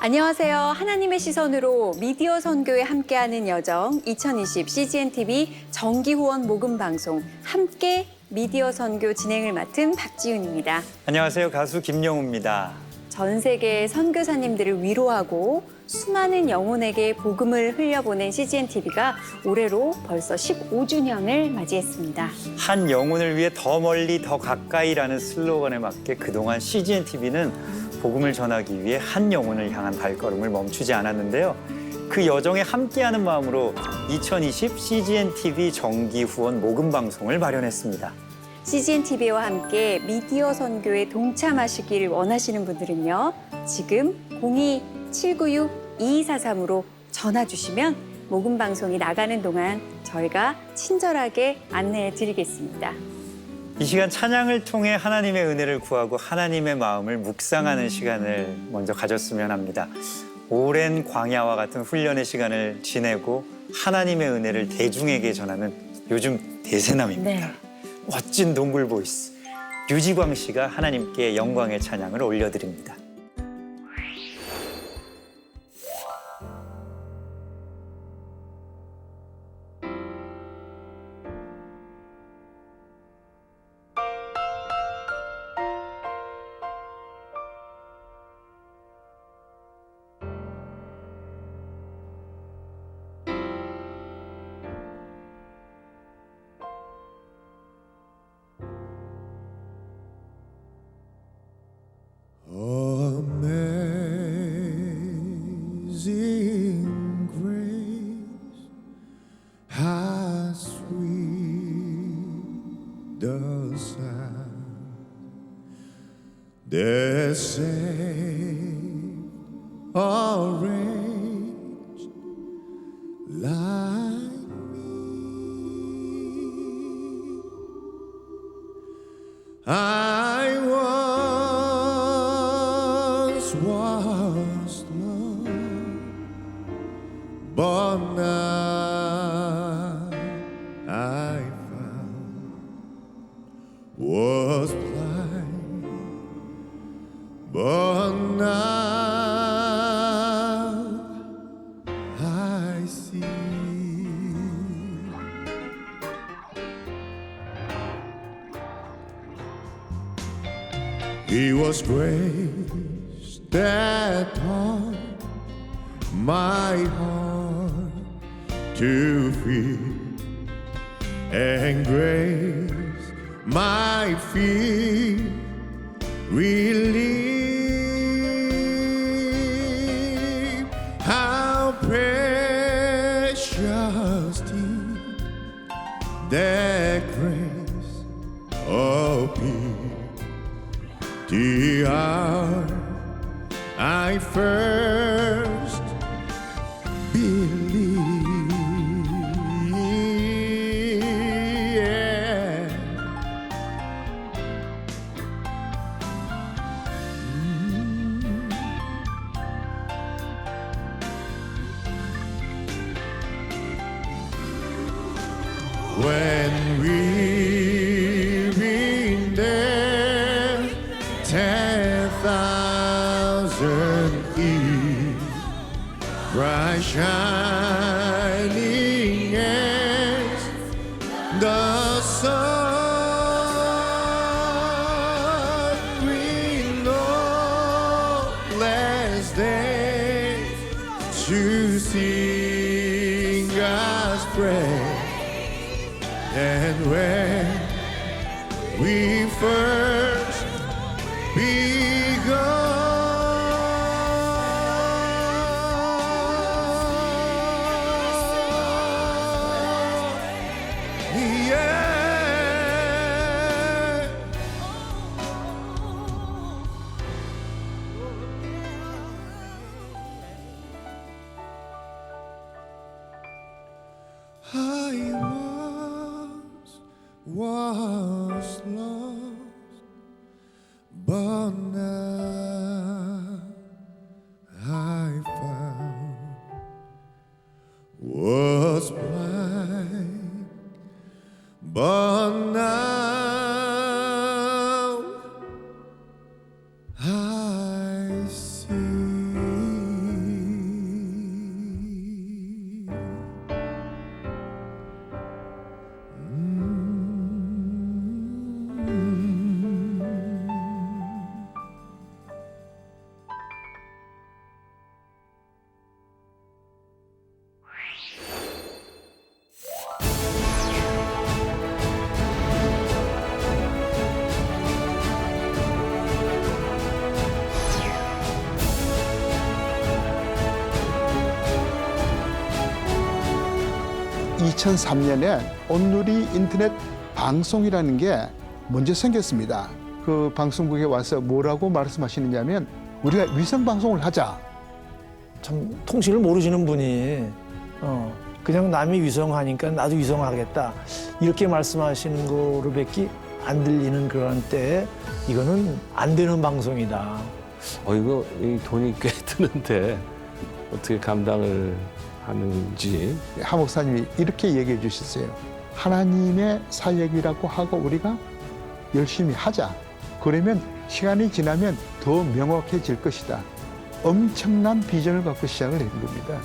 안녕하세요. 하나님의 시선으로 미디어 선교에 함께하는 여정 2020 CGN-TV 정기후원 모금 방송 함께 미디어 선교 진행을 맡은 박지윤입니다. 안녕하세요. 가수 김영우입니다. 전 세계 선교사님들을 위로하고 수많은 영혼에게 복음을 흘려보낸 CGN-TV가 올해로 벌써 15주년을 맞이했습니다. 한 영혼을 위해 더 멀리 더 가까이라는 슬로건에 맞게 그동안 CGN-TV는 복음을 전하기 위해 한 영혼을 향한 발걸음을 멈추지 않았는데요. 그 여정에 함께하는 마음으로 2020 CGN-TV 정기 후원 모금 방송을 마련했습니다. CGN-TV와 함께 미디어 선교에 동참하시길 원하시는 분들은요. 지금 02-796-2243으로 전화 주시면 모금 방송이 나가는 동안 저희가 친절하게 안내해 드리겠습니다. 이 시간 찬양을 통해 하나님의 은혜를 구하고 하나님의 마음을 묵상하는 시간을 먼저 가졌으면 합니다. 오랜 광야와 같은 훈련의 시간을 지내고 하나님의 은혜를 대중에게 전하는 요즘 대세남입니다. 네. 멋진 동굴 보이스 류지광 씨가 하나님께 영광의 찬양을 올려드립니다. Amazing grace, how sweet the sound that saved a wretch like me. I once was lost, but now I found, was blind, but now I see. It was grace that taught my heart to fear, and grace my fear relieved. How precious did that grace appear the hour I first believed. When we've been there 10,000 years, bright shining as the sun, we know last day to sing God's praise. And when we first begun, yeah. I was lost, but now I found, was blind, but now I see. 2003년에 온누리 인터넷 방송이라는 게 먼저 생겼습니다. 그 방송국에 와서 뭐라고 말씀하시느냐면 우리가 위성 방송을 하자. 참 통신을 모르시는 분이 그냥 남이 위성하니까 나도 위성하겠다 이렇게 말씀하시는 거로밖에 안 들리는 그런 때에 이거는 안 되는 방송이다. 이거 이 돈이 꽤 드는데 어떻게 감당을 하는지. 하 목사님이 이렇게 얘기해 주셨어요. 하나님의 사역이라고 하고 우리가 열심히 하자. 그러면 시간이 지나면 더 명확해질 것이다. 엄청난 비전을 갖고 시작을 한 겁니다.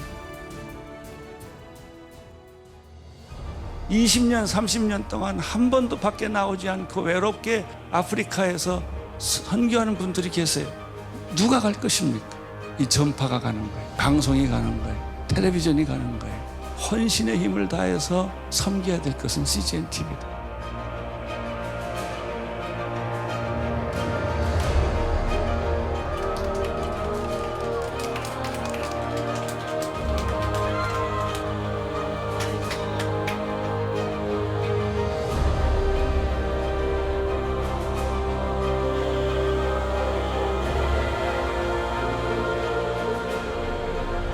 20년, 30년 동안 한 번도 밖에 나오지 않고 외롭게 아프리카에서 선교하는 분들이 계세요. 누가 갈 것입니까? 이 전파가 가는 거예요. 방송이 가는 거예요. 텔레비전이 가는 거예요. 헌신의 힘을 다해서 섬겨야 될 것은 CGN TV다.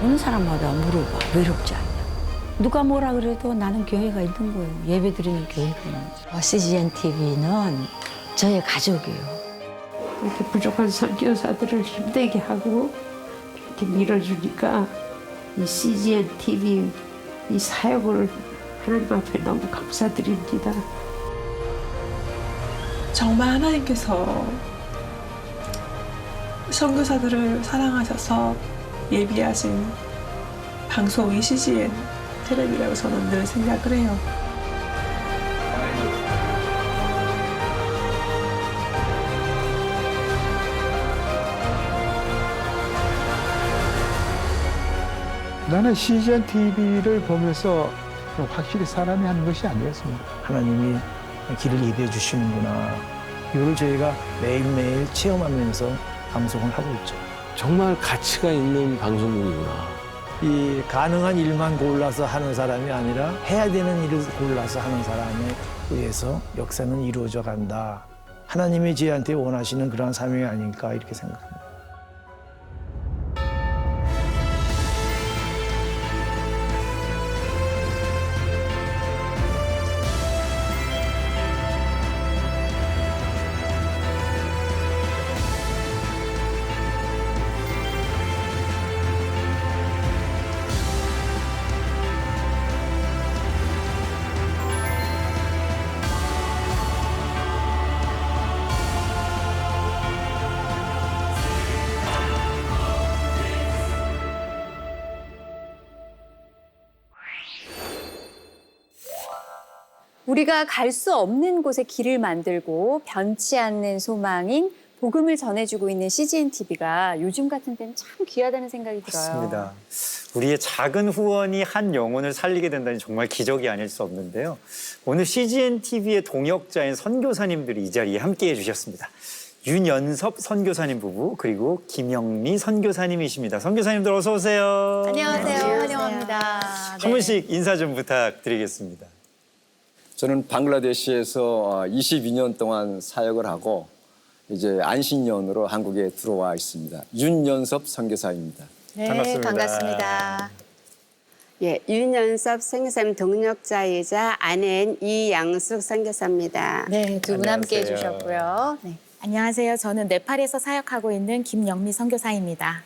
어느 사람마다 물어봐. 외롭지 않냐. 누가 뭐라 그래도 나는 교회가 있는 거예요. 예배 드리는 교회가 있는 거예요. CGN TV는 저의 가족이에요. 이렇게 부족한 선교사들을 힘들게 하고 이렇게 밀어주니까 이 CGN TV 이 사역을 하나님 앞에 너무 감사드립니다. 정말 하나님께서 선교사들을 사랑하셔서 예비하신 방송이 CGN 텔레비라고 저는 늘 생각을 해요. 나는 CGN TV를 보면서 확실히 사람이 하는 것이 아니었습니다. 하나님이 길을 예비해 주시는구나. 이걸 저희가 매일매일 체험하면서 방송을 하고 있죠. 정말 가치가 있는 방송국이구나. 이 가능한 일만 골라서 하는 사람이 아니라 해야 되는 일을 골라서 하는 사람에 의해서 역사는 이루어져 간다. 하나님이 저희한테 원하시는 그런 사명이 아닐까 이렇게 생각합니다. 우리가 갈 수 없는 곳에 길을 만들고 변치 않는 소망인 복음을 전해주고 있는 CGN TV가 요즘 같은 때는 참 귀하다는 생각이 들어요. 맞습니다. 우리의 작은 후원이 한 영혼을 살리게 된다니 정말 기적이 아닐 수 없는데요. 오늘 CGN TV의 동역자인 선교사님들이 이 자리에 함께해 주셨습니다. 윤연섭 선교사님 부부 그리고 김영미 선교사님이십니다. 선교사님들 어서 오세요. 안녕하세요. 환영합니다. 한 분씩 인사 좀 부탁드리겠습니다. 저는 방글라데시에서 22년 동안 사역을 하고 이제 안식년으로 한국에 들어와 있습니다. 윤연섭 선교사입니다. 네, 반갑습니다. 반갑습니다. 예, 윤연섭 선교사님 동역자이자 아내인 이양숙 선교사입니다. 네, 두 분 함께 안녕하세요. 해주셨고요. 네. 안녕하세요. 저는 네팔에서 사역하고 있는 김영미 선교사입니다.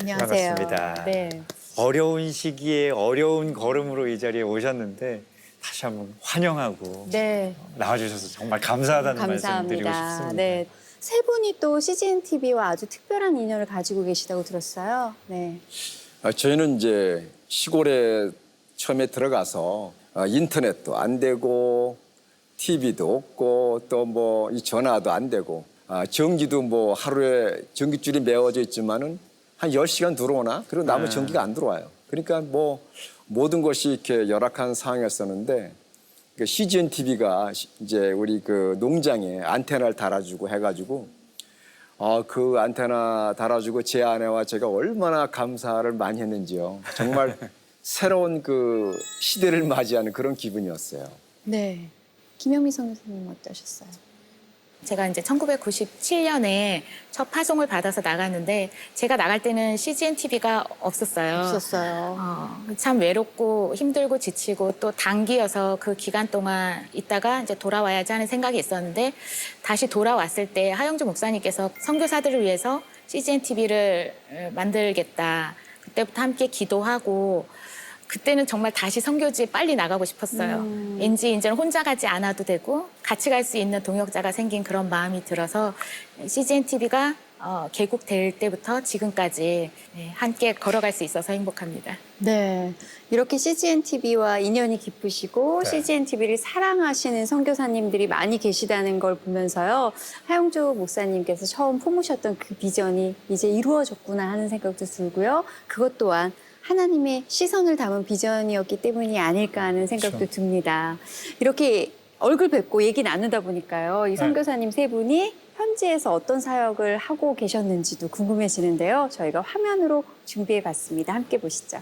안녕하세요. 반갑습니다. 네. 어려운 시기에 어려운 걸음으로 이 자리에 오셨는데 다시 한번 환영하고 네. 나와주셔서 정말 감사하다는 말씀 드리고 감사합니다. 싶습니다. 네. 세 분이 또 CGN TV와 아주 특별한 인연을 가지고 계시다고 들었어요. 네. 저희는 이제 시골에 처음에 들어가서 인터넷도 안 되고 TV도 없고 또 뭐 이 전화도 안 되고 전기도 뭐 하루에 전기줄이 메워져 있지만은 한 10시간 들어오나? 그리고 나머지 전기가 안 들어와요. 그러니까 뭐 모든 것이 이렇게 열악한 상황이었었는데 CGN TV가 이제 우리 그 농장에 안테나를 달아주고 해가지고 그 안테나 달아주고 제 아내와 제가 얼마나 감사를 많이 했는지요. 정말 새로운 그 시대를 맞이하는 그런 기분이었어요. 네. 김영미 선교사님 어떠셨어요? 제가 이제 1997년에 첫 파송을 받아서 나갔는데 제가 나갈 때는 CGN TV가 없었어요. 참 외롭고 힘들고 지치고 또 단기여서 그 기간 동안 있다가 이제 돌아와야지 하는 생각이 있었는데 다시 돌아왔을 때 하영주 목사님께서 선교사들을 위해서 CGN TV를 만들겠다. 그때부터 함께 기도하고 그때는 정말 다시 선교지에 빨리 나가고 싶었어요. 왠지 이제는 혼자 가지 않아도 되고 같이 갈 수 있는 동역자가 생긴 그런 마음이 들어서 CGN TV가 개국될 때부터 지금까지 함께 걸어갈 수 있어서 행복합니다. 네. 이렇게 CGN TV와 인연이 깊으시고 CGN TV를 사랑하시는 선교사님들이 많이 계시다는 걸 보면서요. 하영주 목사님께서 처음 품으셨던 그 비전이 이제 이루어졌구나 하는 생각도 들고요. 그것 또한 하나님의 시선을 담은 비전이었기 때문이 아닐까 하는 생각도 듭니다. 이렇게 얼굴 뵙고 얘기 나누다 보니까요. 이 선교사님 세 분이 현지에서 어떤 사역을 하고 계셨는지도 궁금해지는데요. 저희가 화면으로 준비해봤습니다. 함께 보시죠.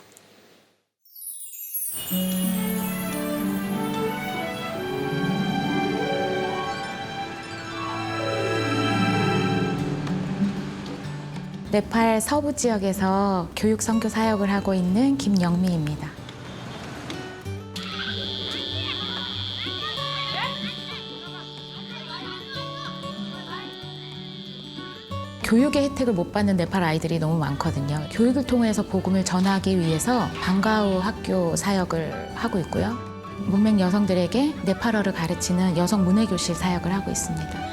네팔 서부 지역에서 교육 선교 사역을 하고 있는 김영미입니다. 교육의 혜택을 못 받는 네팔 아이들이 너무 많거든요. 교육을 통해서 복음을 전하기 위해서 방과후 학교 사역을 하고 있고요. 문맹 여성들에게 네팔어를 가르치는 여성 문해교실 사역을 하고 있습니다.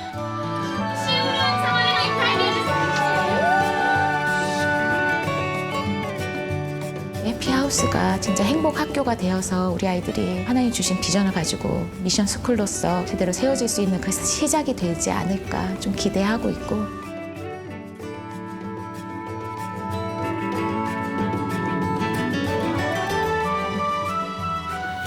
해피하우스가 진짜 행복 학교가 되어서 우리 아이들이 하나님 주신 비전을 가지고 미션 스쿨로서 제대로 세워질 수 있는 그 시작이 되지 않을까 좀 기대하고 있고.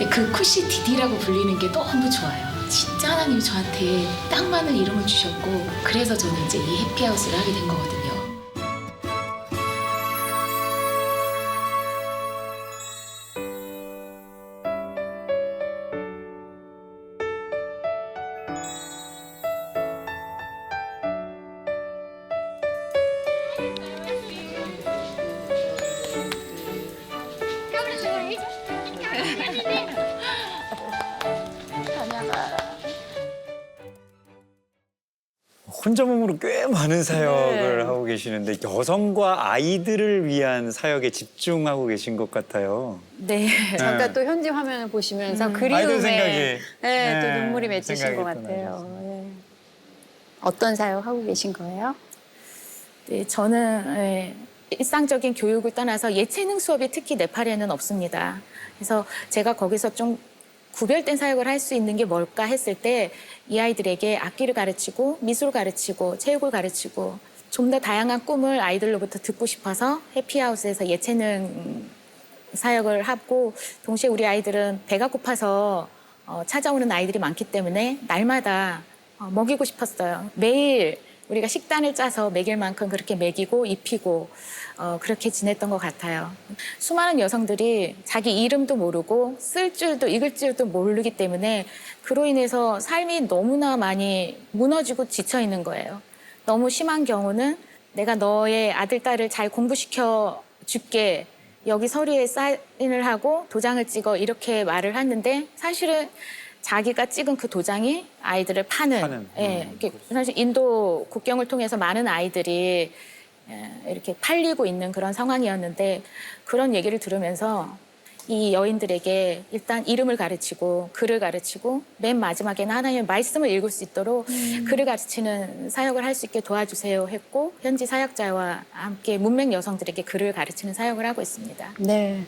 그 쿠시 디디라고 불리는 게 너무 좋아요. 진짜 하나님이 저한테 딱 맞는 이름을 주셨고 그래서 저는 이제 이 해피하우스를 하게 된 거거든요. 혼자 몸으로 꽤 많은 사역을 하고 계시는데 여성과 아이들을 위한 사역에 집중하고 계신 것 같아요. 네. 잠깐 또 현지 화면을 보시면서 아이들 그리움에 생각이 또 눈물이 맺히신 생각이 것 또 같아요. 네. 어떤 사역 하고 계신 거예요? 네, 저는 일상적인 교육을 떠나서 예체능 수업이 특히 네팔에는 없습니다. 그래서 제가 거기서 좀 구별된 사역을 할 수 있는 게 뭘까 했을 때 이 아이들에게 악기를 가르치고 미술 가르치고 체육을 가르치고 좀 더 다양한 꿈을 아이들로부터 듣고 싶어서 해피하우스에서 예체능 사역을 하고 동시에 우리 아이들은 배가 고파서 찾아오는 아이들이 많기 때문에 날마다 먹이고 싶었어요. 매일 우리가 식단을 짜서 먹일 만큼 그렇게 먹이고 입히고 그렇게 지냈던 것 같아요. 수많은 여성들이 자기 이름도 모르고 쓸 줄도 읽을 줄도 모르기 때문에 그로 인해서 삶이 너무나 많이 무너지고 지쳐 있는 거예요. 너무 심한 경우는 내가 너의 아들, 딸을 잘 공부시켜 줄게. 여기 서류에 사인을 하고 도장을 찍어 이렇게 말을 하는데 사실은 자기가 찍은 그 도장이 아이들을 파는. 사실 인도 국경을 통해서 많은 아이들이 이렇게 팔리고 있는 그런 상황이었는데 그런 얘기를 들으면서 이 여인들에게 일단 이름을 가르치고 글을 가르치고 맨 마지막에는 하나님의 말씀을 읽을 수 있도록 글을 가르치는 사역을 할 수 있게 도와주세요 했고 현지 사역자와 함께 문맹 여성들에게 글을 가르치는 사역을 하고 있습니다. 네.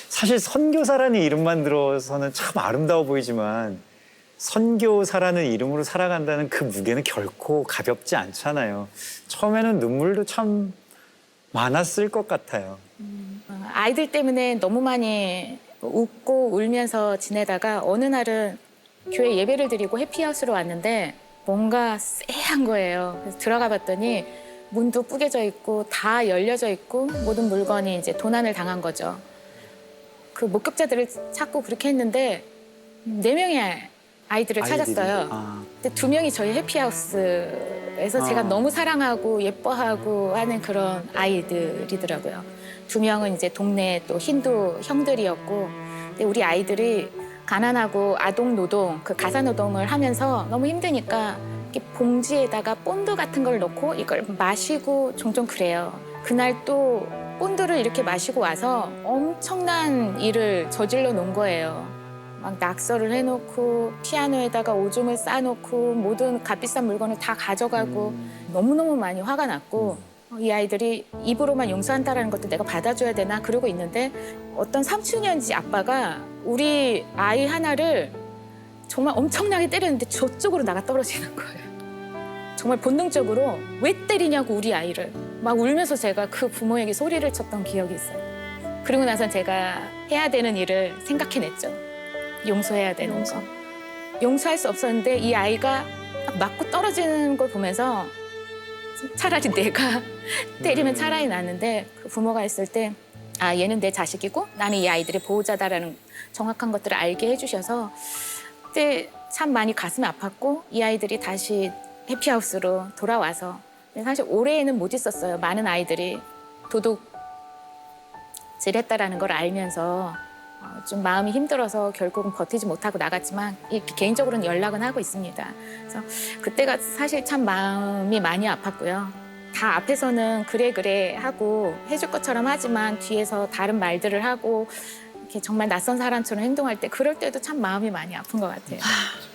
사실 선교사라는 이름만 들어서는 참 아름다워 보이지만 선교사라는 이름으로 살아간다는 그 무게는 결코 가볍지 않잖아요. 처음에는 눈물도 참 많았을 것 같아요. 아이들 때문에 너무 많이 웃고 울면서 지내다가 어느 날은 교회 예배를 드리고 해피하우스로 왔는데 뭔가 쎄한 거예요. 그래서 들어가 봤더니 문도 뿌개져 있고 다 열려져 있고 모든 물건이 이제 도난을 당한 거죠. 그 목격자들을 찾고 그렇게 했는데 4명의 아이들을 찾았어요. 근데 2명이 저희 해피하우스에서 제가 너무 사랑하고 예뻐하고 하는 그런 아이들이더라고요. 2명은 이제 동네 또 힌두 형들이었고, 근데 우리 아이들이 가난하고 아동 노동, 그 가사 노동을 하면서 너무 힘드니까 이렇게 봉지에다가 본드 같은 걸 넣고 이걸 마시고 종종 그래요. 그날 또 본드를 이렇게 마시고 와서 엄청난 일을 저질러 놓은 거예요. 막 낙서를 해놓고 피아노에다가 오줌을 싸놓고 모든 값비싼 물건을 다 가져가고 너무너무 많이 화가 났고 이 아이들이 입으로만 용서한다라는 것도 내가 받아줘야 되나 그러고 있는데 어떤 삼촌이었는지 아빠가 우리 아이 하나를 정말 엄청나게 때렸는데 저쪽으로 나가 떨어지는 거예요. 정말 본능적으로 왜 때리냐고 우리 아이를 막 울면서 제가 그 부모에게 소리를 쳤던 기억이 있어요. 그리고 나서 제가 해야 되는 일을 생각해냈죠. 용서해야 되는 거. 용서할 수 없었는데 이 아이가 맞고 떨어지는 걸 보면서 차라리 내가 때리면 차라리 나는데 그 부모가 있을 때 아, 얘는 내 자식이고 나는 이 아이들의 보호자다라는 정확한 것들을 알게 해주셔서 그때 참 많이 가슴이 아팠고 이 아이들이 다시 해피하우스로 돌아와서 근데 사실 올해에는 못 있었어요. 많은 아이들이 도둑질했다라는 걸 알면서 좀 마음이 힘들어서 결국은 버티지 못하고 나갔지만 개인적으로는 연락은 하고 있습니다. 그래서 그때가 사실 참 마음이 많이 아팠고요. 다 앞에서는 그래 하고 해줄 것처럼 하지만 뒤에서 다른 말들을 하고 이렇게 정말 낯선 사람처럼 행동할 때 그럴 때도 참 마음이 많이 아픈 것 같아요.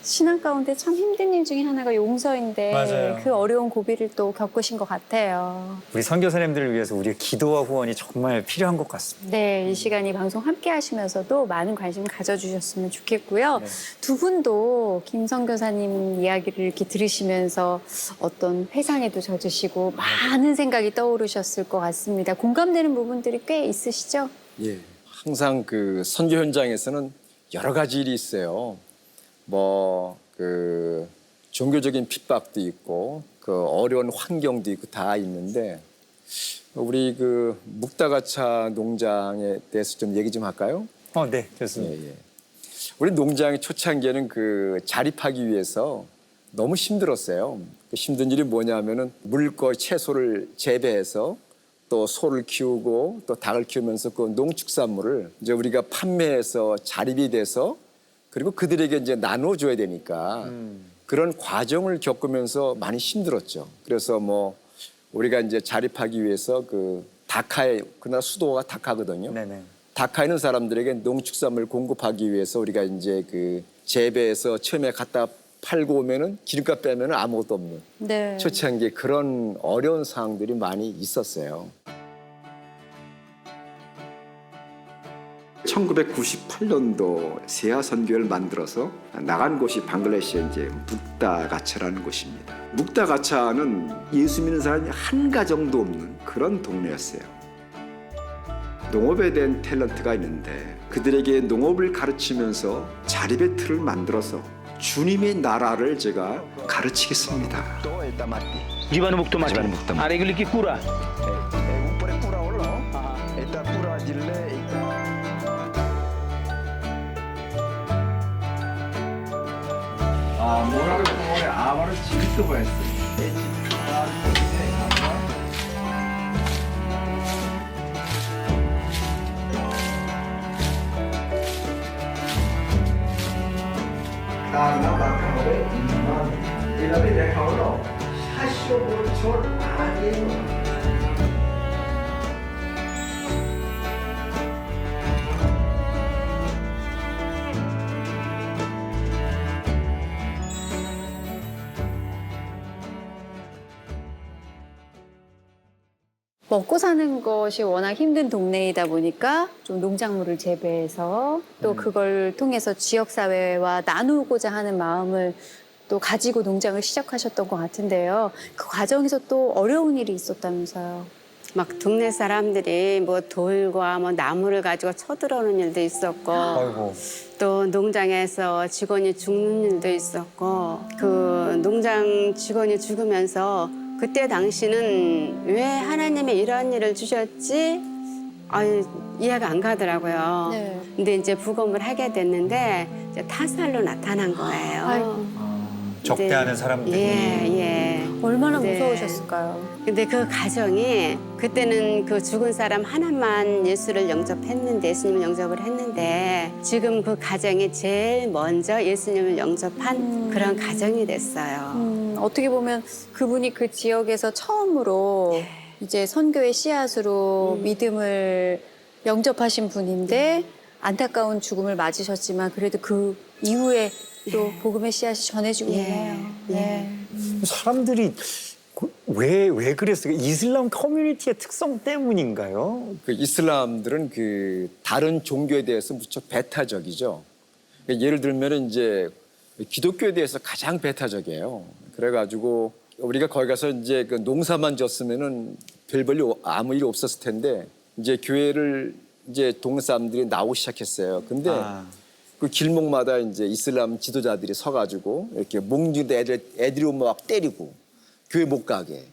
신앙 가운데 참 힘든 일 중에 하나가 용서인데 맞아요. 그 어려운 고비를 또 겪으신 것 같아요. 우리 선교사님들을 위해서 우리의 기도와 후원이 정말 필요한 것 같습니다. 네, 이 시간 이 방송 함께 하시면서도 많은 관심 가져주셨으면 좋겠고요. 두 분도 김 선교사님 이야기를 이렇게 들으시면서 어떤 회상에도 젖으시고 많은 생각이 떠오르셨을 것 같습니다. 공감되는 부분들이 꽤 있으시죠? 예. 항상 그 선교 현장에서는 여러 가지 일이 있어요. 그 종교적인 핍박도 있고 그 어려운 환경도 있고 다 있는데 우리 그 묵다가차 농장에 대해서 좀 얘기 좀 할까요? 네, 좋습니다. 예. 우리 농장의 초창기에는 그 자립하기 위해서 너무 힘들었어요. 그 힘든 일이 뭐냐면은 물과 채소를 재배해서 또 소를 키우고 또 닭을 키우면서 그 농축산물을 이제 우리가 판매해서 자립이 돼서 그리고 그들에게 이제 나눠줘야 되니까 그런 과정을 겪으면서 많이 힘들었죠. 그래서 우리가 이제 자립하기 위해서 그 다카에 그날 수도가 다카거든요. 네네. 다카에 있는 사람들에게 농축산물 공급하기 위해서 우리가 이제 그 재배해서 처음에 갖다 팔고 오면은 기름값 빼면은 아무것도 없는 네. 초창기에 그런 어려운 상황들이 많이 있었어요. 1998년도 세아 선교를 만들어서 나간 곳이 방글라데시의 이제 묵다가차라는 곳입니다. 묵다가차는 예수 믿는 사람이 한 가정도 없는 그런 동네였어요. 농업에 대한 탤런트가 있는데 그들에게 농업을 가르치면서 자립의 틀을 만들어서 주님의 나라를 제가 가르치겠습니다. Gimana bukto mati? Ada yang lagi kura. 뭐라고 보면 아마를 지금 했어. karena bakal oleh iman. Tidak beda kalau hasil bocor angin. 먹고 사는 것이 워낙 힘든 동네이다 보니까 좀 농작물을 재배해서 또 그걸 통해서 지역사회와 나누고자 하는 마음을 또 가지고 농장을 시작하셨던 것 같은데요. 그 과정에서 또 어려운 일이 있었다면서요. 막 동네 사람들이 돌과 나무를 가지고 쳐들어오는 일도 있었고 아이고. 또 농장에서 직원이 죽는 일도 있었고 그 농장 직원이 죽으면서 그때 당시는 왜 하나님이 이런 일을 주셨지? 아니 이해가 안 가더라고요. 네. 근데 이제 부검을 하게 됐는데 이제 타살로 나타난 거예요. 아이고. 적대하는 사람들이. 예. 얼마나 네. 무서우셨을까요? 근데 그 가정이 그때는 그 죽은 사람 하나만 예수를 영접했는데 예수님을 영접을 했는데 지금 그 가정이 제일 먼저 예수님을 영접한 그런 가정이 됐어요. 어떻게 보면 그분이 그 지역에서 처음으로 이제 선교의 씨앗으로 믿음을 영접하신 분인데 안타까운 죽음을 맞으셨지만 그래도 그 이후에 또 복음의 씨앗이 전해지고 있네요. 네. 사람들이 왜 그랬어요? 이슬람 커뮤니티의 특성 때문인가요? 그 이슬람들은 그 다른 종교에 대해서 무척 배타적이죠. 예를 들면 이제 기독교에 대해서 가장 배타적이에요. 그래가지고 우리가 거기 가서 이제 그 농사만 졌으면은 별 볼일 아무 일 없었을 텐데 이제 교회를 이제 동네 사람들이 나오기 시작했어요. 근데 그 길목마다 이제 이슬람 지도자들이 서가지고 이렇게 몽둥이도 애들이 오면 막 때리고 교회 못 가게.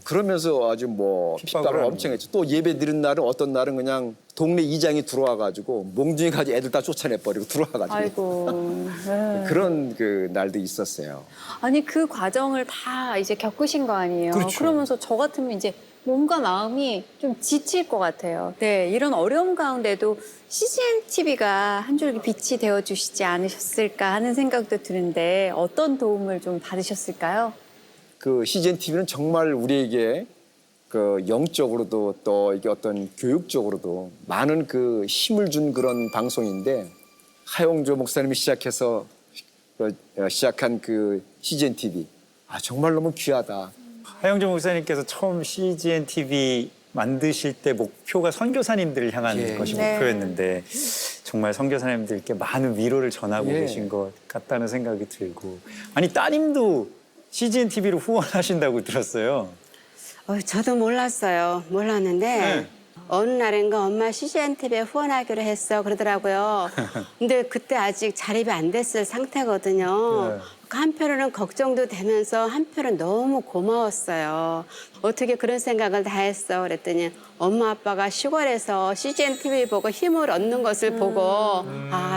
그러면서 아주 뭐 핍박을 엄청 했죠. 또 예배 드린 날은 어떤 날은 그냥 동네 이장이 들어와가지고 몽둥이 가지고 애들 다 쫓아내버리고 들어와가지고. 아이고. 네. 그런 그 날도 있었어요. 아니 그 과정을 다 이제 겪으신 거 아니에요. 그렇죠. 그러면서 저 같으면 이제 몸과 마음이 좀 지칠 것 같아요. 네, 이런 어려움 가운데도 CGN TV가 한 줄기 빛이 되어 주시지 않으셨을까 하는 생각도 드는데 어떤 도움을 좀 받으셨을까요? 그 CGN TV는 정말 우리에게 그 영적으로도 또 이게 어떤 교육적으로도 많은 그 힘을 준 그런 방송인데 하용조 목사님이 시작한 그 CGN TV 정말 너무 귀하다. 하영조 목사님께서 처음 CGN TV 만드실 때 목표가 선교사님들을 향한 것이 목표였는데 정말 선교사님들께 많은 위로를 전하고 계신 것 같다는 생각이 들고 아니 따님도 CGN TV로 후원하신다고 들었어요. 저도 몰랐어요. 몰랐는데 어느 날인가 엄마 CGN TV에 후원하기로 했어 그러더라고요. 근데 그때 아직 자립이 안 됐을 상태거든요. 한편으로는 걱정도 되면서 한편으로는 너무 고마웠어요. 어떻게 그런 생각을 다 했어 그랬더니 엄마 아빠가 시골에서 CGN TV 보고 힘을 얻는 것을 보고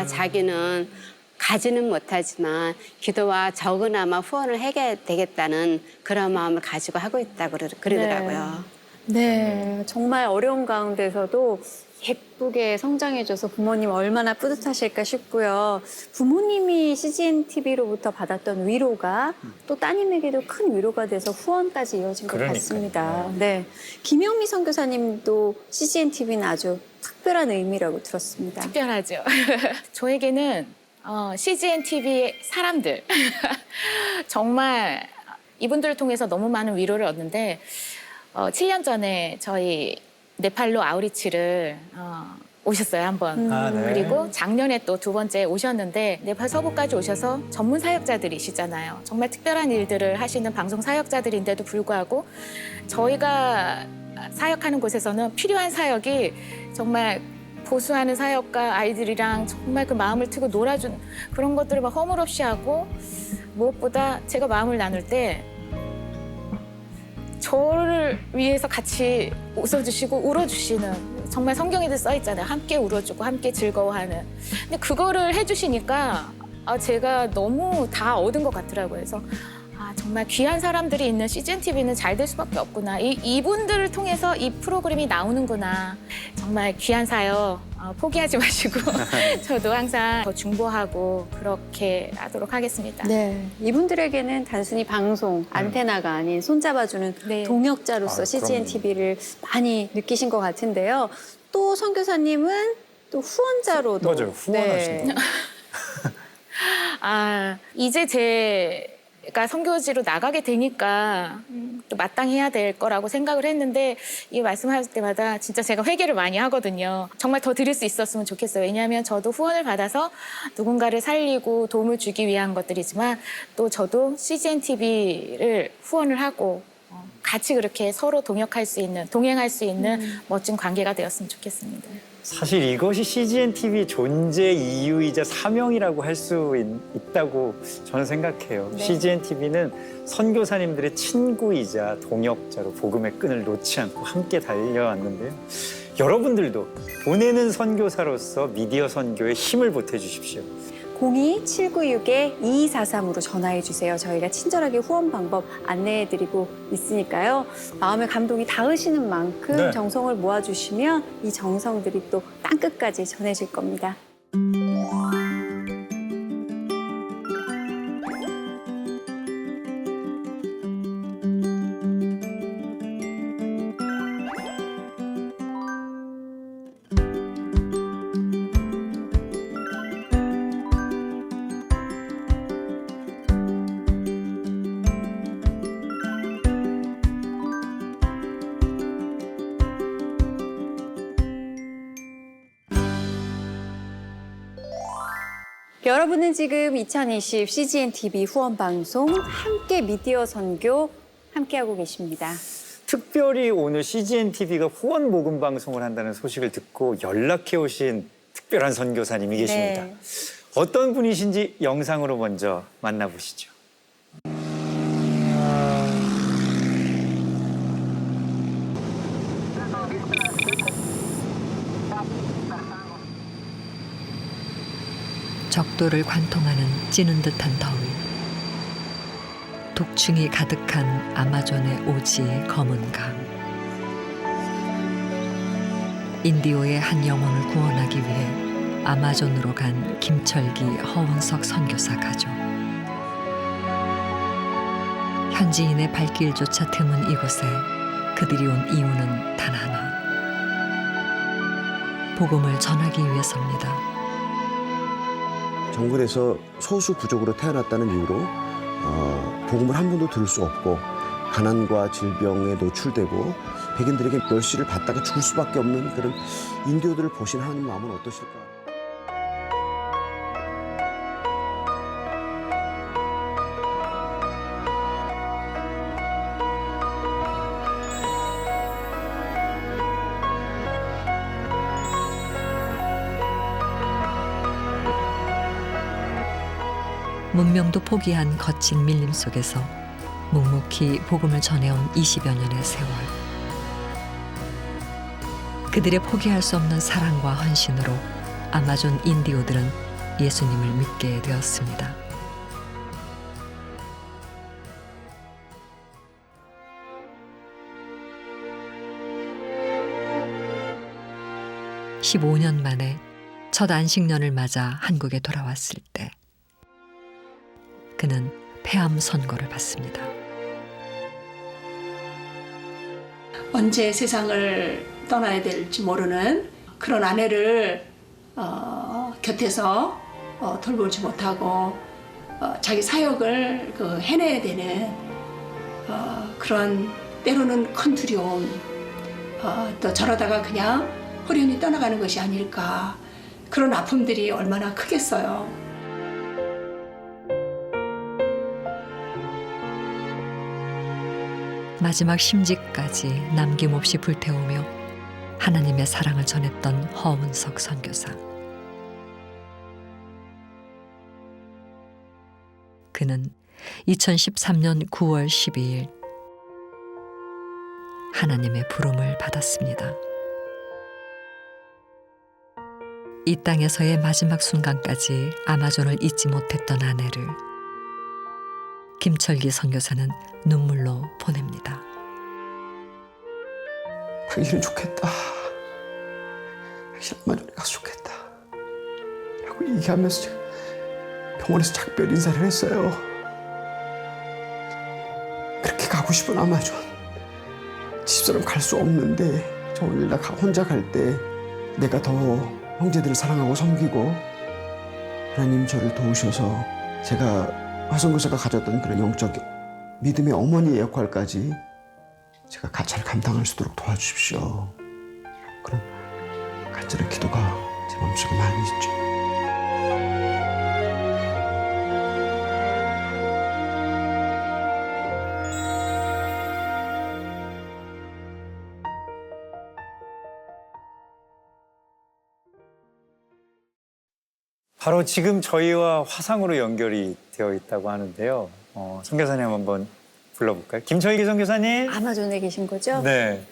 자기는 가지는 못하지만 기도와 적으나마 후원을 해야 되겠다는 그런 마음을 가지고 하고 있다고 그러더라고요. 네, 정말 어려운 가운데서도 예쁘게 성장해줘서 부모님 얼마나 뿌듯하실까 싶고요. 부모님이 CGN TV로부터 받았던 위로가 또 따님에게도 큰 위로가 돼서 후원까지 이어진 것 같습니다. 네, 김영미 선교사님도 CGN TV는 아주 특별한 의미라고 들었습니다. 특별하죠. 저에게는 CGN TV의 사람들 정말 이분들을 통해서 너무 많은 위로를 얻는데 7년 전에 저희 네팔로 아우리치를 오셨어요 한번. 그리고 작년에 또 두 번째 오셨는데 네팔 서부까지 오셔서 전문 사역자들이시잖아요. 정말 특별한 일들을 하시는 방송 사역자들인데도 불구하고 저희가 사역하는 곳에서는 필요한 사역이 정말 보수하는 사역가 아이들이랑 정말 그 마음을 트고 놀아준 그런 것들을 막 허물없이 하고 무엇보다 제가 마음을 나눌 때 저를 위해서 같이 웃어주시고 울어주시는 정말 성경에도 써 있잖아요. 함께 울어주고 함께 즐거워하는. 근데 그거를 해주시니까 제가 너무 다 얻은 것 같더라고요. 그래서 정말 귀한 사람들이 있는 CGN TV는 잘 될 수밖에 없구나. 이분들을 통해서 이 프로그램이 나오는구나. 정말 귀한 사역 포기하지 마시고 저도 항상 더 중보하고 그렇게 하도록 하겠습니다. 네, 이분들에게는 단순히 방송, 안테나가 아닌 손잡아주는 동역자로서 CGN TV를 많이 느끼신 것 같은데요. 또 선교사님은 또 후원자로도. 맞아요, 후원하신다. 이제 제가 선교지로 나가게 되니까 또 마땅히 해야 될 거라고 생각을 했는데 이 말씀하실 때마다 진짜 제가 회개를 많이 하거든요. 정말 더 드릴 수 있었으면 좋겠어요. 왜냐하면 저도 후원을 받아서 누군가를 살리고 도움을 주기 위한 것들이지만 또 저도 CGN TV를 후원을 하고 같이 그렇게 서로 동행할 수 있는 멋진 관계가 되었으면 좋겠습니다. 사실 이것이 CGN TV의 존재 이유이자 사명이라고 할 수 있다고 저는 생각해요. CGN TV는 선교사님들의 친구이자 동역자로 복음의 끈을 놓지 않고 함께 달려왔는데요. 여러분들도 보내는 선교사로서 미디어 선교에 힘을 보태주십시오. 02-796-2243으로 전화해 주세요. 저희가 친절하게 후원 방법 안내해 드리고 있으니까요. 마음의 감동이 닿으시는 만큼 네. 정성을 모아주시면 이 정성들이 또 땅끝까지 전해질 겁니다. 여러분은 지금 2020 CGN TV 후원 방송 함께 미디어 선교 함께하고 계십니다. 특별히 오늘 CGN TV가 후원 모금 방송을 한다는 소식을 듣고 연락해 오신 특별한 선교사님이 계십니다. 네. 어떤 분이신지 영상으로 먼저 만나보시죠. 적도를 관통하는 찌는 듯한 더위, 독충이 가득한 아마존의 오지의 검은 강, 인디오의 한 영혼을 구원하기 위해 아마존으로 간 김철기, 허운석 선교사 가족. 현지인의 발길조차 드문 이곳에 그들이 온 이유는 단 하나, 복음을 전하기 위해서입니다. 정글에서 소수 부족으로 태어났다는 이유로 복음을 한 번도 들을 수 없고 가난과 질병에 노출되고 백인들에게 멸시를 받다가 죽을 수밖에 없는 그런 인디오들을 보신 하나님 마음은 어떠실까? 문명도 포기한 거친 밀림 속에서 묵묵히 복음을 전해온 20여 년의 세월. 그들의 포기할 수 없는 사랑과 헌신으로 아마존 인디오들은 예수님을 믿게 되었습니다. (15년) 만에 첫 안식년을 맞아 한국에 돌아왔을 때 그는 폐암 선고를 받습니다. 언제 세상을 떠나야 될지 모르는 그런 아내를 곁에서 돌보지 못하고 자기 사역을 해내야 되는 그런 때로는 큰 두려움, 또 저러다가 그냥 호련히 떠나가는 것이 아닐까, 그런 아픔들이 얼마나 크겠어요. 마지막 심지까지 남김없이 불태우며 하나님의 사랑을 전했던 허운석 선교사. 그는 2013년 9월 12일 하나님의 부름을 받았습니다. 이 땅에서의 마지막 순간까지 아마존을 잊지 못했던 아내를 김철기 선교사는 눈물로 보냅니다. 당신은 좋겠다. 당신 아마존에 가서 좋겠다. 라고 얘기하면서 제가 병원에서 작별 인사를 했어요. 그렇게 가고 싶은 아마존. 집사람 갈 수 없는데 저 오늘 나 혼자 갈 때 내가 더 형제들을 사랑하고 섬기고 하나님 저를 도우셔서 제가 화성교사가 가졌던 그런 영적 믿음의 어머니의 역할까지 제가 잘 감당할 수 있도록 도와주십시오. 그런 간절한 기도가 제 마음속에 많이 있죠. 바로 지금 저희와 화상으로 연결이 되어 있다고 하는데요. 선교사님 한번 불러볼까요? 김철기 선교사님. 아마존에 계신 거죠? 네.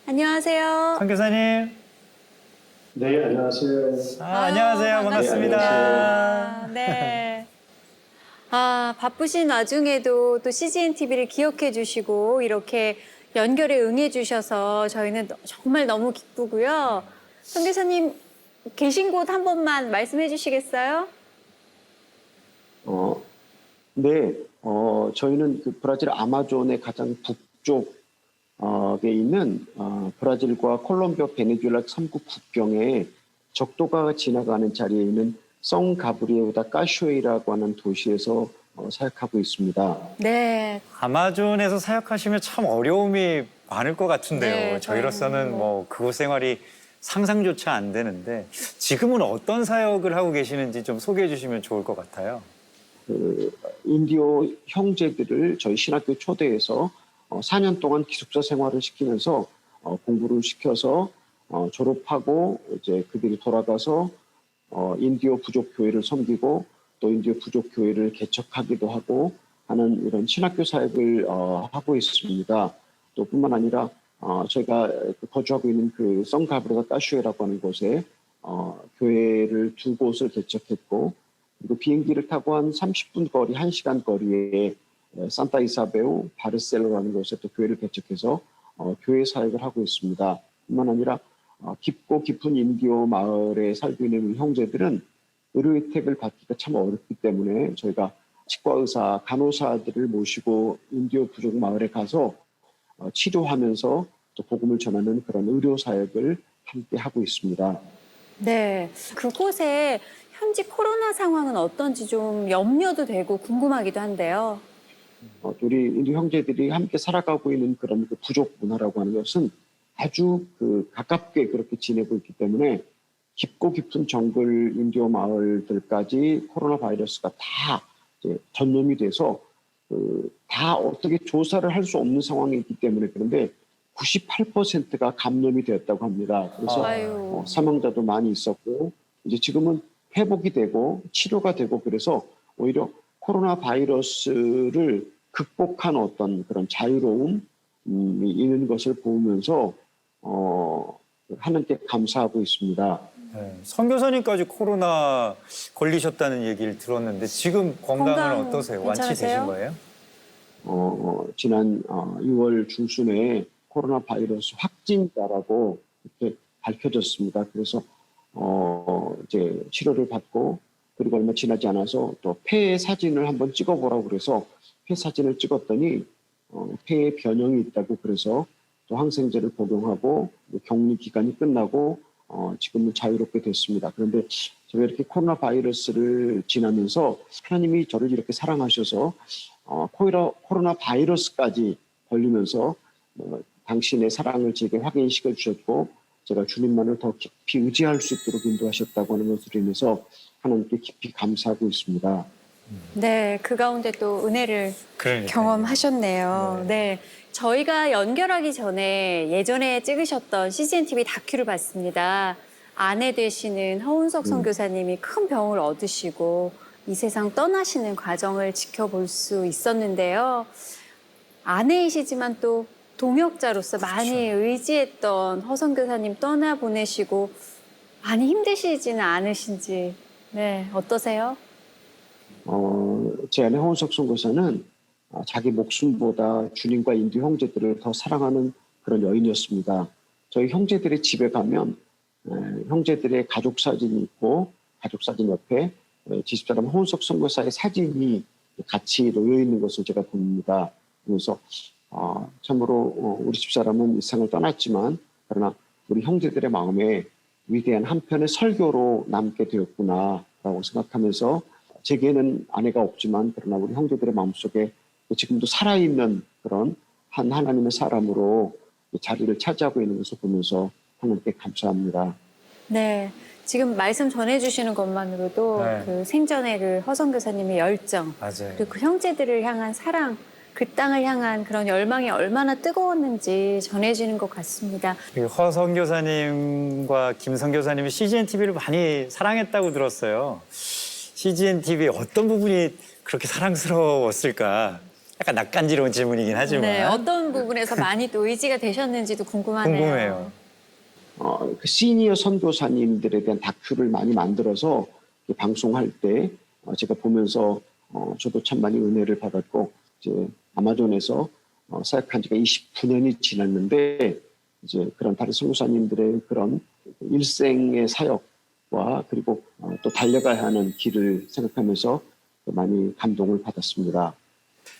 안녕하세요. 선교사님. 네, 안녕하세요. 안녕하세요. 반갑습니다. 네. 바쁘신 와중에도 또 CGN TV를 기억해 주시고 이렇게 연결에 응해 주셔서 저희는 정말 너무 기쁘고요. 선교사님 계신 곳 한 번만 말씀해 주시겠어요? 네, 저희는 그 브라질 아마존의 가장 북쪽에 있는 브라질과 콜롬비아, 베네수엘라 삼국 국경에 적도가 지나가는 자리에 있는 성 가브리에우다 까쇼이라고 하는 도시에서 사역하고 있습니다. 네. 아마존에서 사역하시면 참 어려움이 많을 것 같은데요. 네, 저희로서는 뭐 그곳 생활이 상상조차 안 되는데 지금은 어떤 사역을 하고 계시는지 좀 소개해 주시면 좋을 것 같아요. 그 인디오 형제들을 저희 신학교 초대해서 4년 동안 기숙사 생활을 시키면서 공부를 시켜서 졸업하고 이제 그들이 돌아가서 인디오 부족 교회를 섬기고 또 인디오 부족 교회를 개척하기도 하고 하는 이런 신학교 사역을 하고 있습니다. 또 뿐만 아니라 저희가 거주하고 있는 그 성가브르가 까슈에라고 하는 곳에 교회를 2곳을 개척했고 그리고 비행기를 타고 한 30분 거리, 1시간 거리에 산타 이사베우 바르셀로라는 곳에 또 교회를 개척해서 교회 사역을 하고 있습니다. 뿐만 아니라 깊고 깊은 인디오 마을에 살고 있는 우리 형제들은 의료 혜택을 받기가 참 어렵기 때문에 저희가 치과 의사, 간호사들을 모시고 인디오 부족 마을에 가서 치료하면서 또 복음을 전하는 그런 의료 사역을 함께 하고 있습니다. 네, 그곳에 현지 코로나 상황은 어떤지 좀 염려도 되고 궁금하기도 한데요. 우리 인도 형제들이 함께 살아가고 있는 그런 그 부족 문화라고 하는 것은 아주 그 가깝게 그렇게 지내고 있기 때문에 깊고 깊은 정글 인디오 마을들까지 코로나 바이러스가 다 이제 전염이 돼서 다 어떻게 조사를 할 수 없는 상황이 있기 때문에 그런데 98%가 감염이 되었다고 합니다. 그래서 사망자도 많이 있었고 이제 지금은 회복이 되고 치료가 되고 그래서 오히려 코로나 바이러스를 극복한 어떤 그런 자유로움이 있는 것을 보면서 하나님께 감사하고 있습니다. 네, 선교사님까지 코로나 걸리셨다는 얘기를 들었는데 지금 건강은 어떠세요? 완치되신 거예요? 지난 6월 중순에 코로나 바이러스 확진자라고 이렇게 밝혀졌습니다. 그래서 이제 치료를 받고 그리고 얼마 지나지 않아서 또 폐 사진을 한번 찍어보라고 그래서 폐 사진을 찍었더니 폐에 변형이 있다고 그래서 또 항생제를 복용하고 격리 기간이 끝나고 지금은 자유롭게 됐습니다. 그런데 제가 이렇게 코로나 바이러스를 지나면서 하나님이 저를 이렇게 사랑하셔서 코로나 바이러스까지 걸리면서 당신의 사랑을 제게 확인시켜 주셨고 제가 주님만을 더 깊이 의지할 수 있도록 인도하셨다고 하는 것으로 인해서 하나님께 깊이 감사하고 있습니다. 네, 그 가운데 또 은혜를 경험하셨네요. 네. 저희가 연결하기 전에 예전에 찍으셨던 CGN TV 다큐를 봤습니다. 아내 되시는 허운석 선교사님이 큰 병을 얻으시고 이 세상 떠나시는 과정을 지켜볼 수 있었는데요. 아내이시지만 또 동역자로서 많이 의지했던 허 선교사님 떠나보내시고 많이 힘드시지는 않으신지 네, 어떠세요? 제 아내 허운석 선교사는 자기 목숨보다 주님과 인도 형제들을 더 사랑하는 그런 여인이었습니다. 저희 형제들의 집에 가면 형제들의 가족 사진이 있고 가족 사진 옆에 집사람 허운석 선교사의 사진이 같이 놓여 있는 것을 제가 봅니다. 그래서 참으로 우리 집사람은 이 세상을 떠났지만 그러나 우리 형제들의 마음에 위대한 한 편의 설교로 남게 되었구나라고 생각하면서 제게는 아내가 없지만 그러나 우리 형제들의 마음속에 지금도 살아있는 그런 한 하나님의 사람으로 자리를 차지하고 있는 것을 보면서 하나님께 감사합니다. 네, 지금 말씀 전해주시는 것만으로도 그 생전에 그 허선 교사님의 열정 그리고 그 형제들을 향한 사랑 그 땅을 향한 그런 열망이 얼마나 뜨거웠는지 전해지는 것 같습니다. 허 선교사님과 김 선교사님이 CGN TV를 많이 사랑했다고 들었어요. CGN TV 어떤 부분이 그렇게 사랑스러웠을까? 약간 낯간지러운 질문이긴 하지만 네, 어떤 부분에서 많이 또 의지가 되셨는지도 궁금하네요. 궁금해요. 그 시니어 선교사님들에 대한 다큐를 많이 만들어서 방송할 때 제가 보면서 저도 참 많이 은혜를 받았고 이제 아마존에서 사역한 지가 29년이 지났는데 이제 그런 다른 선교사님들의 그런 일생의 사역과 그리고 또 달려가야 하는 길을 생각하면서 많이 감동을 받았습니다.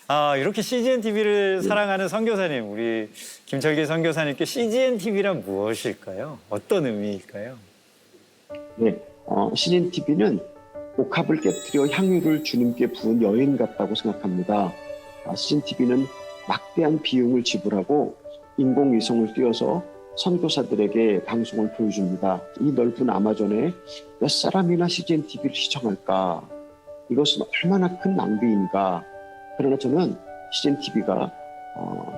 아, 이렇게 CGN TV를 사랑하는 선교사님, 우리 김철기 선교사님께 CGN TV란 무엇일까요? 어떤 의미일까요? 네, CGN TV는 옥합을 깨뜨려 향유를 주님께 부은 여인 같다고 생각합니다. CGN TV는 막대한 비용을 지불하고 인공위성을 띄워서 선교사들에게 방송을 보여줍니다. 이 넓은 아마존에 몇 사람이나 CGN TV를 시청할까? 이것은 얼마나 큰 낭비인가? 그러나 저는 CGN TV가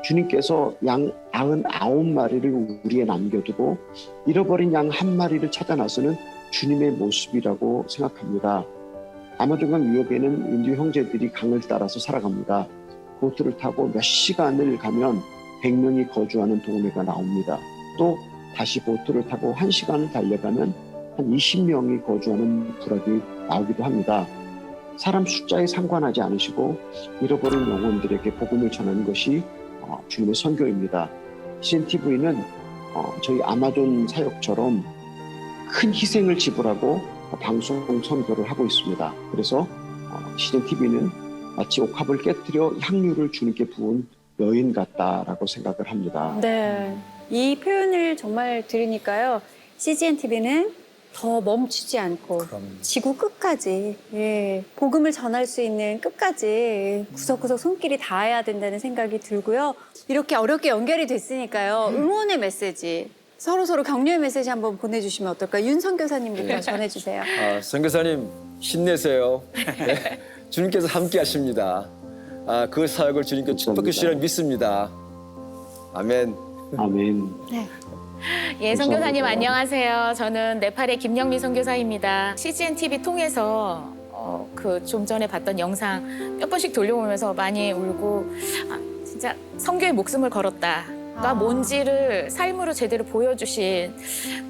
주님께서 양 99마리를 우리에 남겨두고 잃어버린 양 1마리를 찾아 나서는 주님의 모습이라고 생각합니다. 아마존강 유역에는 인도 형제들이 강을 따라서 살아갑니다. 보트를 타고 몇 시간을 가면 100명이 거주하는 동네가 나옵니다. 또 다시 보트를 타고 1시간을 달려가면 한 20명이 거주하는 부락이 나오기도 합니다. 사람 숫자에 상관하지 않으시고 잃어버린 영혼들에게 복음을 전하는 것이 주님의 선교입니다. CGN TV는 저희 아마존 사역처럼 큰 희생을 지불하고 방송 선교를 하고 있습니다. 그래서 CGN TV는 마치 옥합을 깨뜨려 향유를 주님께 부은 여인 같다라고 생각을 합니다. 네, 이 표현을 정말 들으니까요. CGN TV는 더 멈추지 않고 지구 끝까지 복음을 전할 수 있는 끝까지 구석구석 손길이 닿아야 된다는 생각이 들고요. 이렇게 어렵게 연결이 됐으니까요. 응원의 메시지, 서로 격려의 메시지 한번 보내주시면 어떨까요? 윤 선교사님부터 전해주세요. 선교사님 힘내세요. 네, 주님께서 함께 하십니다. 그 사역을 주님께 축복해 주시리라 믿습니다. 아멘. 아멘. 네. 예, 선교사님 안녕하세요. 저는 네팔의 김영미 선교사입니다. CGN TV 통해서 그 좀 전에 봤던 영상 몇 번씩 돌려보면서 많이 울고 진짜 선교의 목숨을 걸었다가 뭔지를 삶으로 제대로 보여주신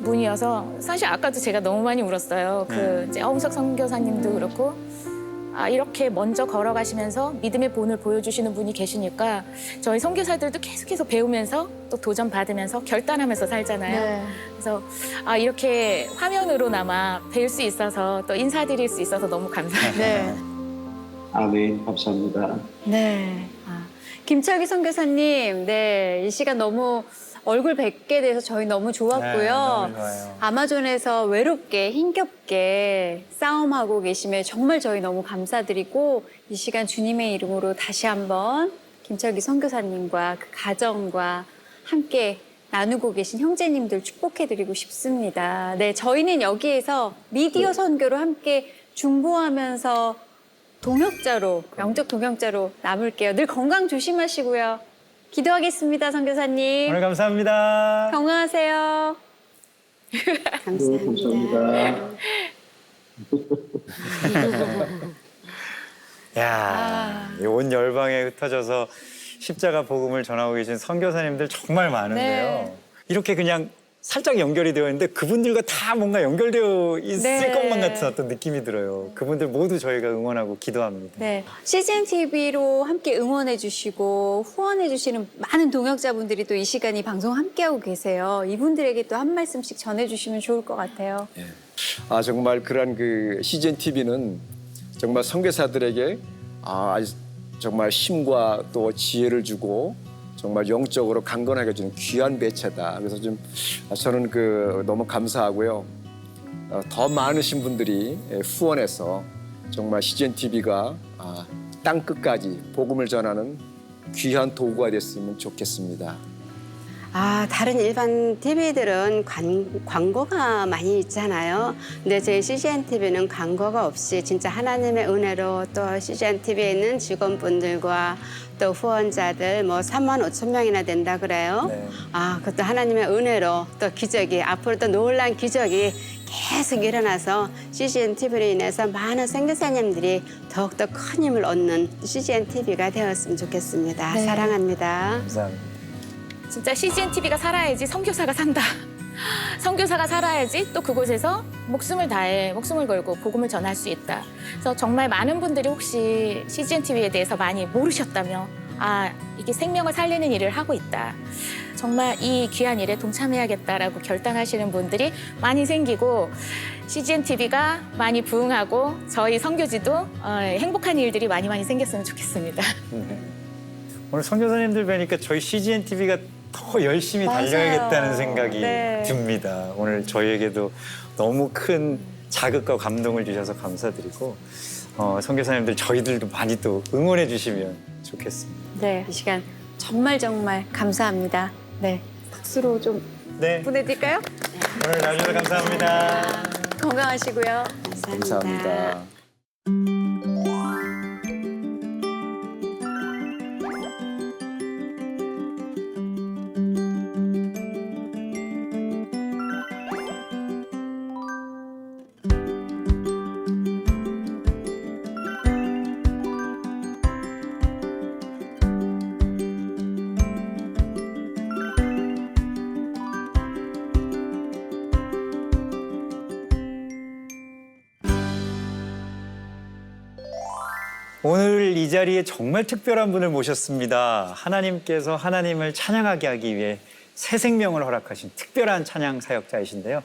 분이어서 사실 아까도 제가 너무 많이 울었어요. 그 이제 허웅석 선교사님도 그렇고 이렇게 먼저 걸어가시면서 믿음의 본을 보여주시는 분이 계시니까 저희 선교사들도 계속해서 배우면서 또 도전 받으면서 결단하면서 살잖아요. 네. 그래서 이렇게 화면으로나마 뵐 수 있어서 또 인사드릴 수 있어서 너무 감사해요. 네. 아멘. 감사합니다. 네. 김철기 선교사님, 네, 이 시간 너무 얼굴 뵙게 돼서 저희 너무 좋았고요. 네, 너무 좋아요. 아마존에서 외롭게 힘겹게 싸움하고 계시면 정말 저희 너무 감사드리고 이 시간 주님의 이름으로 다시 한번 김철기 선교사님과 그 가정과 함께 나누고 계신 형제님들 축복해드리고 싶습니다. 네, 저희는 여기에서 미디어 선교로 함께 중보하면서 동역자로, 영적 동역자로 남을게요. 늘 건강 조심하시고요. 기도하겠습니다, 선교사님. 오늘 감사합니다. 건강하세요. 감사합니다. 야, 이 온 열방에 흩어져서 십자가 복음을 전하고 계신 선교사님들 정말 많은데요. 네. 이렇게 그냥 살짝 연결이 되어 있는데 그분들과 다 뭔가 연결되어 있을 네. 것만 같은 어떤 느낌이 들어요. 그분들 모두 저희가 응원하고 기도합니다. 네, CGN TV로 함께 응원해 주시고 후원해 주시는 많은 동역자분들이 또 이 시간 이 방송 함께하고 계세요. 이분들에게 또 한 말씀씩 전해 주시면 좋을 것 같아요. 정말 그런 그 CGN TV는 정말 선교사들에게 정말 힘과 또 지혜를 주고 정말 영적으로 강건하게 해주는 귀한 매체다. 그래서 좀 저는 너무 감사하고요. 더 많으신 분들이 후원해서 정말 CGN TV가 땅 끝까지 복음을 전하는 귀한 도구가 됐으면 좋겠습니다. 다른 일반 TV들은 광고가 많이 있잖아요. 근데 저희 CGN TV는 광고가 없이 진짜 하나님의 은혜로 또 CGN TV에 있는 직원분들과 또 후원자들 3만 5천 명이나 된다 그래요. 그것도 하나님의 은혜로 또 기적이 앞으로 또 놀라운 기적이 계속 일어나서 CGN TV로 인해서 많은 선교사님들이 더욱더 큰 힘을 얻는 CGN TV가 되었으면 좋겠습니다. 네. 사랑합니다. 감사합니다. 진짜 CGN TV가 살아야지 선교사가 산다. 선교사가 살아야지 또 그곳에서 목숨을 다해 목숨을 걸고 복음을 전할 수 있다. 그래서 정말 많은 분들이 혹시 CGN TV에 대해서 많이 모르셨다며 이게 생명을 살리는 일을 하고 있다. 정말 이 귀한 일에 동참해야겠다라고 결단하시는 분들이 많이 생기고 CGN TV가 많이 부흥하고 저희 선교지도 행복한 일들이 많이 생겼으면 좋겠습니다. 네. 오늘 선교사님들 뵈니까 저희 CGN TV가 더 열심히 맞아요. 달려야겠다는 생각이 네. 듭니다. 오늘 저희에게도 너무 큰 자극과 감동을 주셔서 감사드리고 선교사님들 저희들도 많이 또 응원해 주시면 좋겠습니다. 네, 이 시간 정말 감사합니다. 네, 박수로 좀 네. 보내드릴까요? 오늘 나와주셔서 감사합니다. 건강하시고요. 감사합니다. 오늘 이 자리에 정말 특별한 분을 모셨습니다. 하나님께서 하나님을 찬양하게 하기 위해 새 생명을 허락하신 특별한 찬양 사역자이신데요.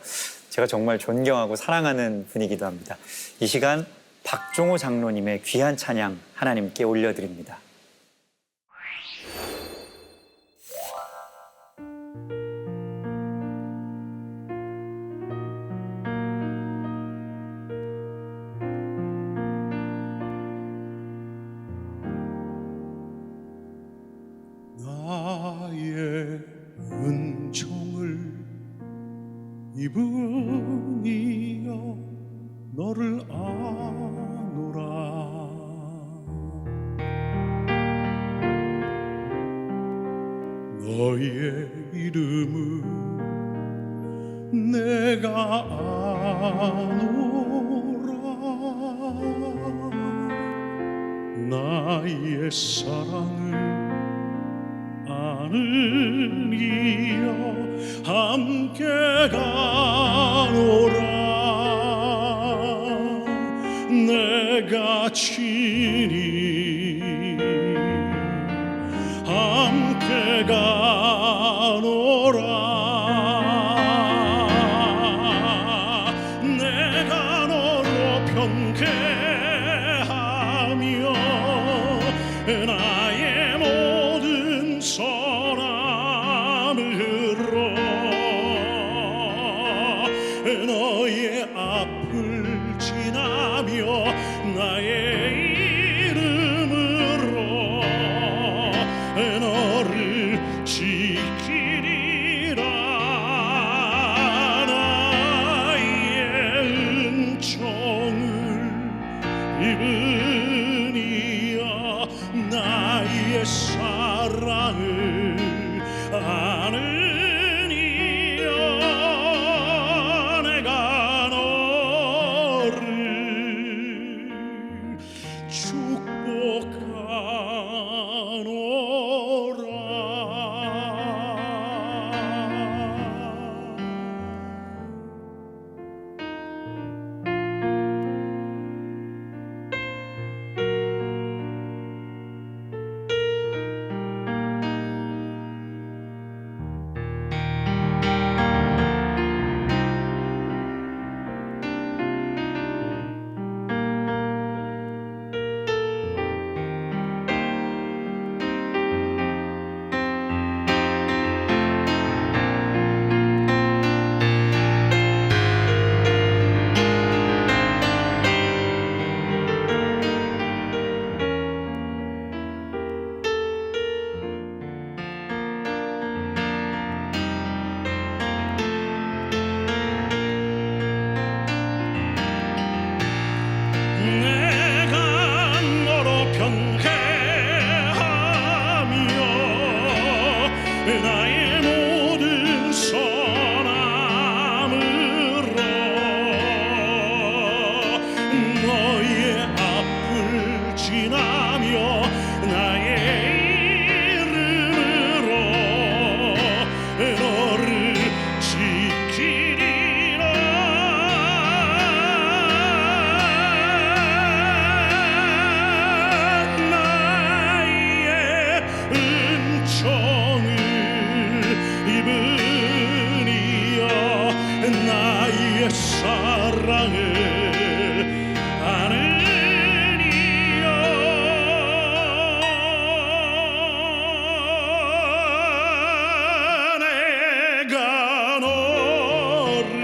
제가 정말 존경하고 사랑하는 분이기도 합니다. 이 시간 박종호 장로님의 귀한 찬양 하나님께 올려드립니다. 나의 은총을 입은 이여 너를 아노라 너의 이름은 내가 아노라 나의 사랑을 아는 이여 함께 가노라 내가 친히 함께 가노라 내가 너로 평쾌하며 나의 모든 선함으로 너의 앞을 지나며 나의 이름으로 너를 지키리라 나의 은총을 입은 이여 나의 사랑을 아는 이여 내가 너를 축복하노라 너의 앞을 지나며 나의 이름으로 너를 지키리라. 나의 은총을 입으니여 나의 사랑을 내가 너를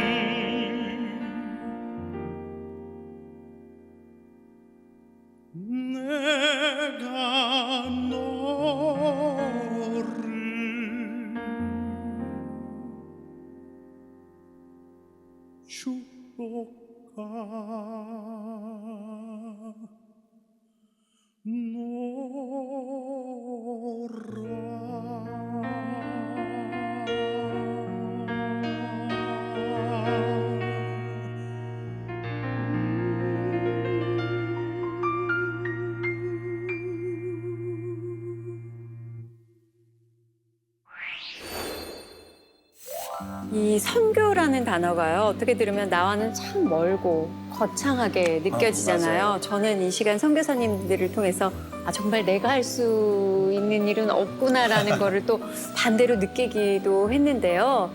이 선교라는 단어가요, 어떻게 들으면 나와는 참 멀고 거창하게 느껴지잖아요. 맞아요. 저는 이 시간 선교사님들을 통해서 정말 내가 할 수 있는 일은 없구나라는 거를 또 반대로 느끼기도 했는데요.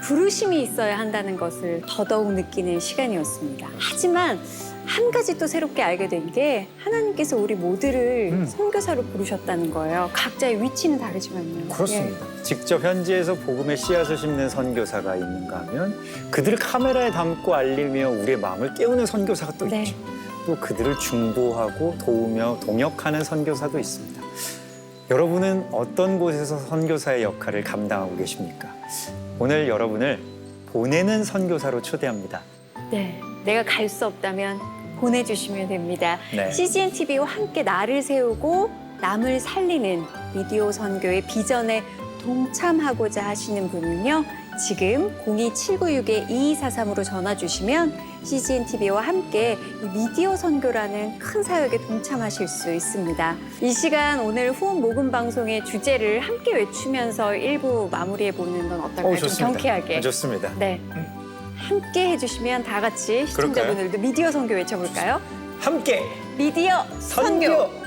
부르심이 있어야 한다는 것을 더더욱 느끼는 시간이었습니다. 하지만 한 가지 또 새롭게 알게 된 게 하나님께서 우리 모두를 선교사로 부르셨다는 거예요. 각자의 위치는 다르지만요. 그렇습니다. 직접 현지에서 복음의 씨앗을 심는 선교사가 있는가 하면 그들을 카메라에 담고 알리며 우리의 마음을 깨우는 선교사가 또 있죠. 또 그들을 중보하고 도우며 동역하는 선교사도 있습니다. 여러분은 어떤 곳에서 선교사의 역할을 감당하고 계십니까? 오늘 여러분을 보내는 선교사로 초대합니다. 네, 내가 갈 수 없다면 보내주시면 됩니다. 네. CGN TV와 함께 나를 세우고 남을 살리는 미디어 선교의 비전에 동참하고자 하시는 분은요, 지금 02796-2243으로 전화 주시면 CGN TV와 함께 이 미디어 선교라는 큰 사역에 동참하실 수 있습니다. 이 시간 오늘 후원 모금 방송의 주제를 함께 외치면서 1부 마무리해 보는 건 어떨까요? 좀 좋습니다. 경쾌하게. 좋습니다. 네. 함께 해주시면 다 같이 시청자분들도 미디어 선교 외쳐볼까요? 함께 미디어 선교.